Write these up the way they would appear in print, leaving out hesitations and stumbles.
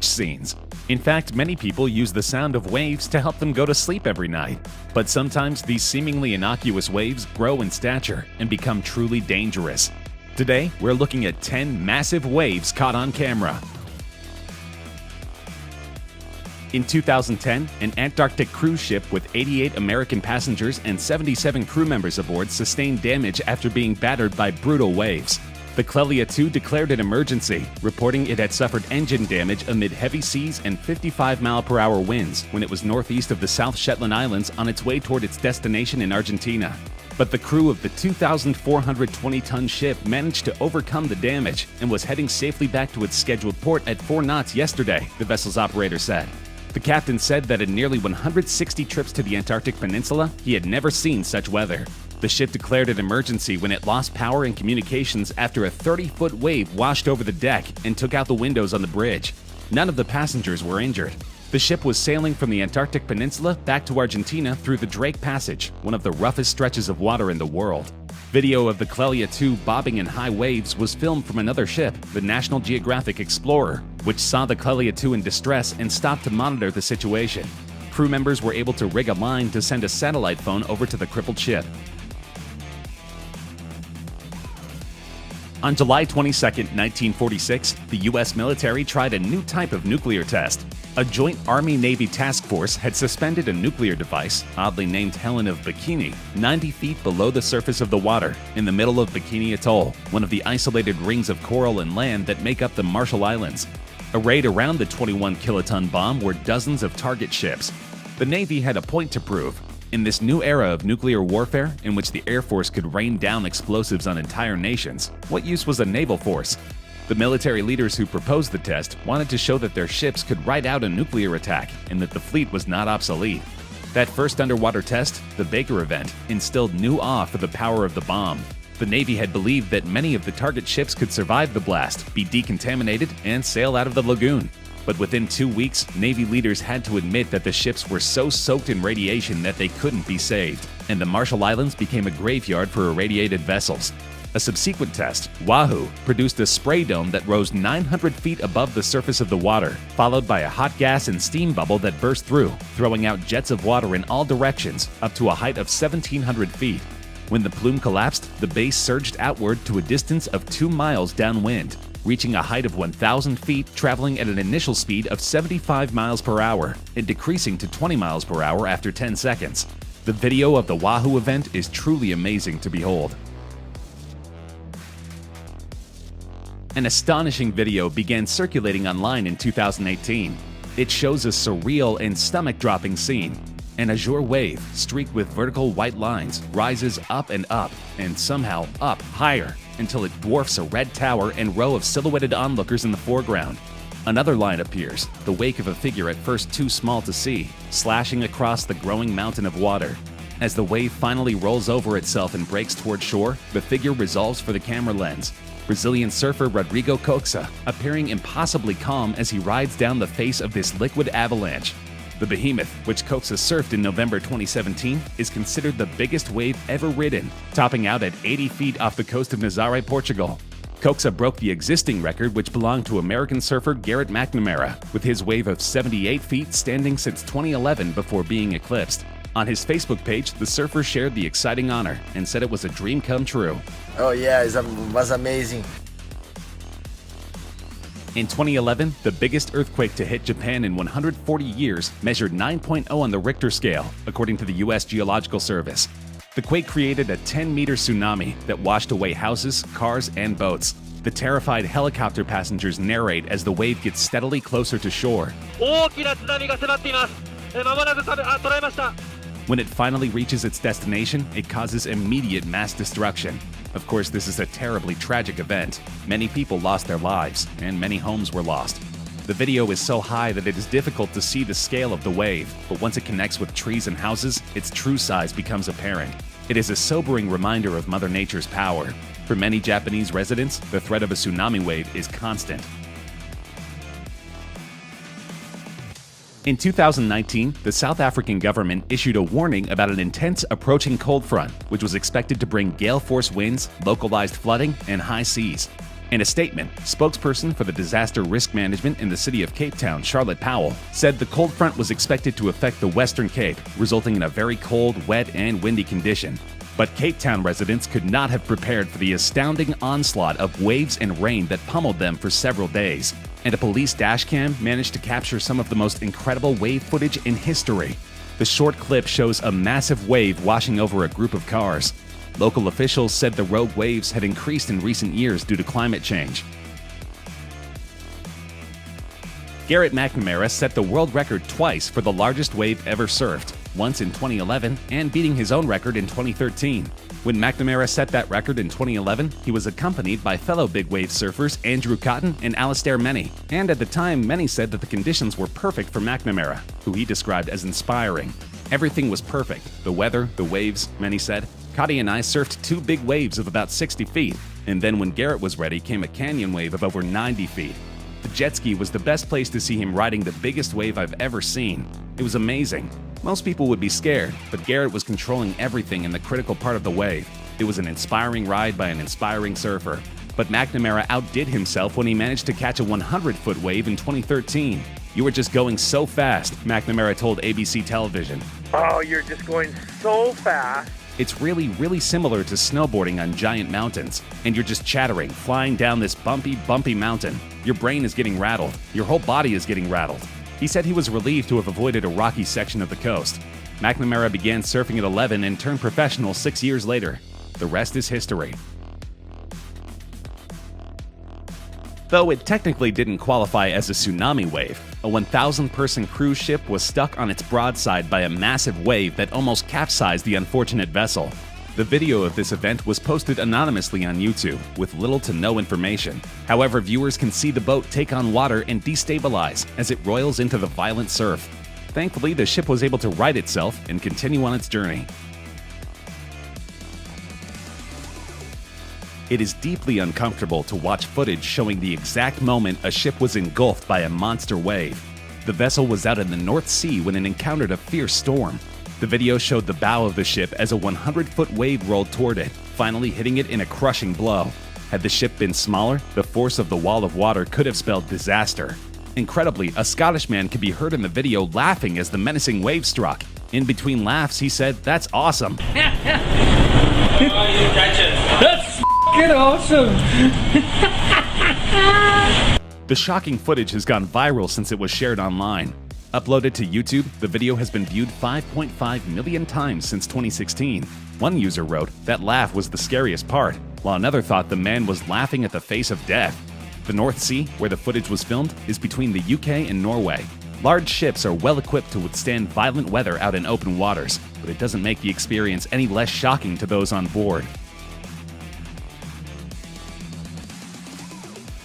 scenes. In fact, many people use the sound of waves to help them go to sleep every night. But sometimes these seemingly innocuous waves grow in stature and become truly dangerous. Today, we're looking at 10 massive waves caught on camera. In 2010, an Antarctic cruise ship with 88 American passengers and 77 crew members aboard sustained damage after being battered by brutal waves. The Clelia II declared an emergency, reporting it had suffered engine damage amid heavy seas and 55-mile-per-hour winds when it was northeast of the South Shetland Islands on its way toward its destination in Argentina. But the crew of the 2,420-ton ship managed to overcome the damage and was heading safely back to its scheduled port at 4 knots yesterday, the vessel's operator said. The captain said that in nearly 160 trips to the Antarctic Peninsula, he had never seen such weather. The ship declared an emergency when it lost power and communications after a 30-foot wave washed over the deck and took out the windows on the bridge. None of the passengers were injured. The ship was sailing from the Antarctic Peninsula back to Argentina through the Drake Passage, one of the roughest stretches of water in the world. Video of the Clelia II bobbing in high waves was filmed from another ship, the National Geographic Explorer, which saw the Clelia II in distress and stopped to monitor the situation. Crew members were able to rig a line to send a satellite phone over to the crippled ship. On July 22, 1946, the U.S. military tried a new type of nuclear test. A joint Army-Navy task force had suspended a nuclear device, oddly named Helen of Bikini, 90 feet below the surface of the water, in the middle of Bikini Atoll, one of the isolated rings of coral and land that make up the Marshall Islands. Arrayed around the 21-kiloton bomb were dozens of target ships. The Navy had a point to prove. In this new era of nuclear warfare, in which the Air Force could rain down explosives on entire nations, what use was a naval force? The military leaders who proposed the test wanted to show that their ships could ride out a nuclear attack and that the fleet was not obsolete. That first underwater test, the Baker event, instilled new awe for the power of the bomb. The Navy had believed that many of the target ships could survive the blast, be decontaminated, and sail out of the lagoon. But within 2 weeks, Navy leaders had to admit that the ships were so soaked in radiation that they couldn't be saved, and the Marshall Islands became a graveyard for irradiated vessels. A subsequent test, Wahoo, produced a spray dome that rose 900 feet above the surface of the water, followed by a hot gas and steam bubble that burst through, throwing out jets of water in all directions, up to a height of 1,700 feet. When the plume collapsed, the base surged outward to a distance of 2 miles downwind, reaching a height of 1,000 feet, traveling at an initial speed of 75 miles per hour and decreasing to 20 miles per hour after 10 seconds. The video of the Wahoo event is truly amazing to behold. An astonishing video began circulating online in 2018. It shows a surreal and stomach-dropping scene. An azure wave, streaked with vertical white lines, rises up and somehow up higher, until it dwarfs a red tower and row of silhouetted onlookers in the foreground. Another line appears, the wake of a figure at first too small to see, slashing across the growing mountain of water. As the wave finally rolls over itself and breaks toward shore, the figure resolves for the camera lens. Brazilian surfer Rodrigo Coxa, appearing impossibly calm as he rides down the face of this liquid avalanche. The behemoth, which Coxa surfed in November 2017, is considered the biggest wave ever ridden, topping out at 80 feet off the coast of Nazaré, Portugal. Coxa broke the existing record, which belonged to American surfer Garrett McNamara, with his wave of 78 feet standing since 2011 before being eclipsed. On his Facebook page, the surfer shared the exciting honor and said it was a dream come true. Oh yeah, it was amazing. In 2011, the biggest earthquake to hit Japan in 140 years measured 9.0 on the Richter scale, according to the U.S. Geological Service. The quake created a 10-meter tsunami that washed away houses, cars, and boats. The terrified helicopter passengers narrate as the wave gets steadily closer to shore. When it finally reaches its destination, it causes immediate mass destruction. Of course, this is a terribly tragic event. Many people lost their lives, and many homes were lost. The video is so high that it is difficult to see the scale of the wave, but once it connects with trees and houses, its true size becomes apparent. It is a sobering reminder of Mother Nature's power. For many Japanese residents, the threat of a tsunami wave is constant. In 2019, the South African government issued a warning about an intense approaching cold front, which was expected to bring gale-force winds, localized flooding, and high seas. In a statement, spokesperson for the disaster risk management in the city of Cape Town, Charlotte Powell, said the cold front was expected to affect the Western Cape, resulting in a very cold, wet, and windy condition. But Cape Town residents could not have prepared for the astounding onslaught of waves and rain that pummeled them for several days. And a police dashcam managed to capture some of the most incredible wave footage in history. The short clip shows a massive wave washing over a group of cars. Local officials said the rogue waves had increased in recent years due to climate change. Garrett McNamara set the world record twice for the largest wave ever surfed, once in 2011 and beating his own record in 2013. When McNamara set that record in 2011, he was accompanied by fellow big wave surfers Andrew Cotton and Alastair Menny, and at the time Menny said that the conditions were perfect for McNamara, who he described as inspiring. Everything was perfect, the weather, the waves, Menny said. Cotty and I surfed 2 big waves of about 60 feet, and then when Garrett was ready came a canyon wave of over 90 feet. The jet ski was the best place to see him riding the biggest wave I've ever seen. It was amazing. Most people would be scared, but Garrett was controlling everything in the critical part of the wave. It was an inspiring ride by an inspiring surfer. But McNamara outdid himself when he managed to catch a 100-foot wave in 2013. "You were just going so fast," McNamara told ABC Television. "Oh, you're just going so fast." It's really similar to snowboarding on giant mountains, and you're just chattering, flying down this bumpy mountain. Your brain is getting rattled. Your whole body is getting rattled. He said he was relieved to have avoided a rocky section of the coast. McNamara began surfing at 11 and turned professional 6 years later. The rest is history. Though it technically didn't qualify as a tsunami wave, a 1,000-person cruise ship was stuck on its broadside by a massive wave that almost capsized the unfortunate vessel. The video of this event was posted anonymously on YouTube, with little to no information. However, viewers can see the boat take on water and destabilize as it roils into the violent surf. Thankfully, the ship was able to right itself and continue on its journey. It is deeply uncomfortable to watch footage showing the exact moment a ship was engulfed by a monster wave. The vessel was out in the North Sea when it encountered a fierce storm. The video showed the bow of the ship as a 100-foot wave rolled toward it, finally hitting it in a crushing blow. Had the ship been smaller, the force of the wall of water could have spelled disaster. Incredibly, a Scottish man could be heard in the video laughing as the menacing wave struck. In between laughs, he said, "That's awesome." That's f***ing awesome. The shocking footage has gone viral since it was shared online. Uploaded to YouTube, the video has been viewed 5.5 million times since 2016. One user wrote, "That laugh was the scariest part," while another thought the man was laughing at the face of death. The North Sea, where the footage was filmed, is between the UK and Norway. Large ships are well equipped to withstand violent weather out in open waters, but it doesn't make the experience any less shocking to those on board.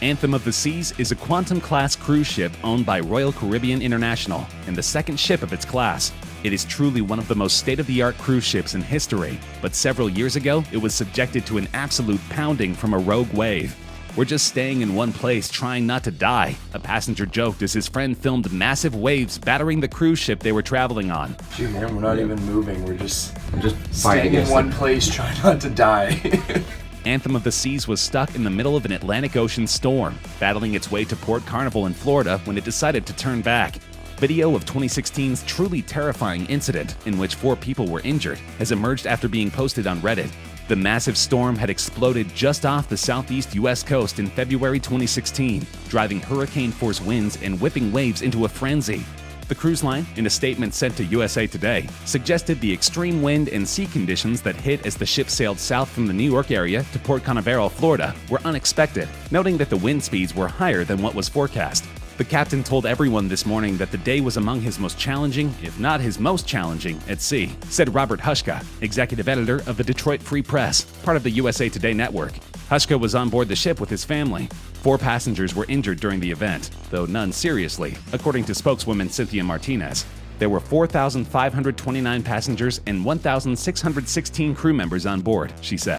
Anthem of the Seas is a Quantum-class cruise ship owned by Royal Caribbean International and the second ship of its class. It is truly one of the most state-of-the-art cruise ships in history, but several years ago, it was subjected to an absolute pounding from a rogue wave. "We're just staying in one place trying not to die," a passenger joked as his friend filmed massive waves battering the cruise ship they were traveling on. Shoot, man, we're not even moving. We're just Staying in one place trying not to die. Anthem of the Seas was stuck in the middle of an Atlantic Ocean storm, battling its way to Port Carnival in Florida when it decided to turn back. Video of 2016's truly terrifying incident, in which 4 people were injured, has emerged after being posted on Reddit. The massive storm had exploded just off the southeast U.S. coast in February 2016, driving hurricane-force winds and whipping waves into a frenzy. The cruise line, in a statement sent to USA Today, suggested the extreme wind and sea conditions that hit as the ship sailed south from the New York area to Port Canaveral, Florida, were unexpected, noting that the wind speeds were higher than what was forecast. The captain told everyone this morning that the day was among his most challenging, if not his most challenging, at sea, said Robert Hushka, executive editor of the Detroit Free Press, part of the USA Today network. Hushka was on board the ship with his family. 4 passengers were injured during the event, though none seriously, according to spokeswoman Cynthia Martinez. There were 4,529 passengers and 1,616 crew members on board, she said.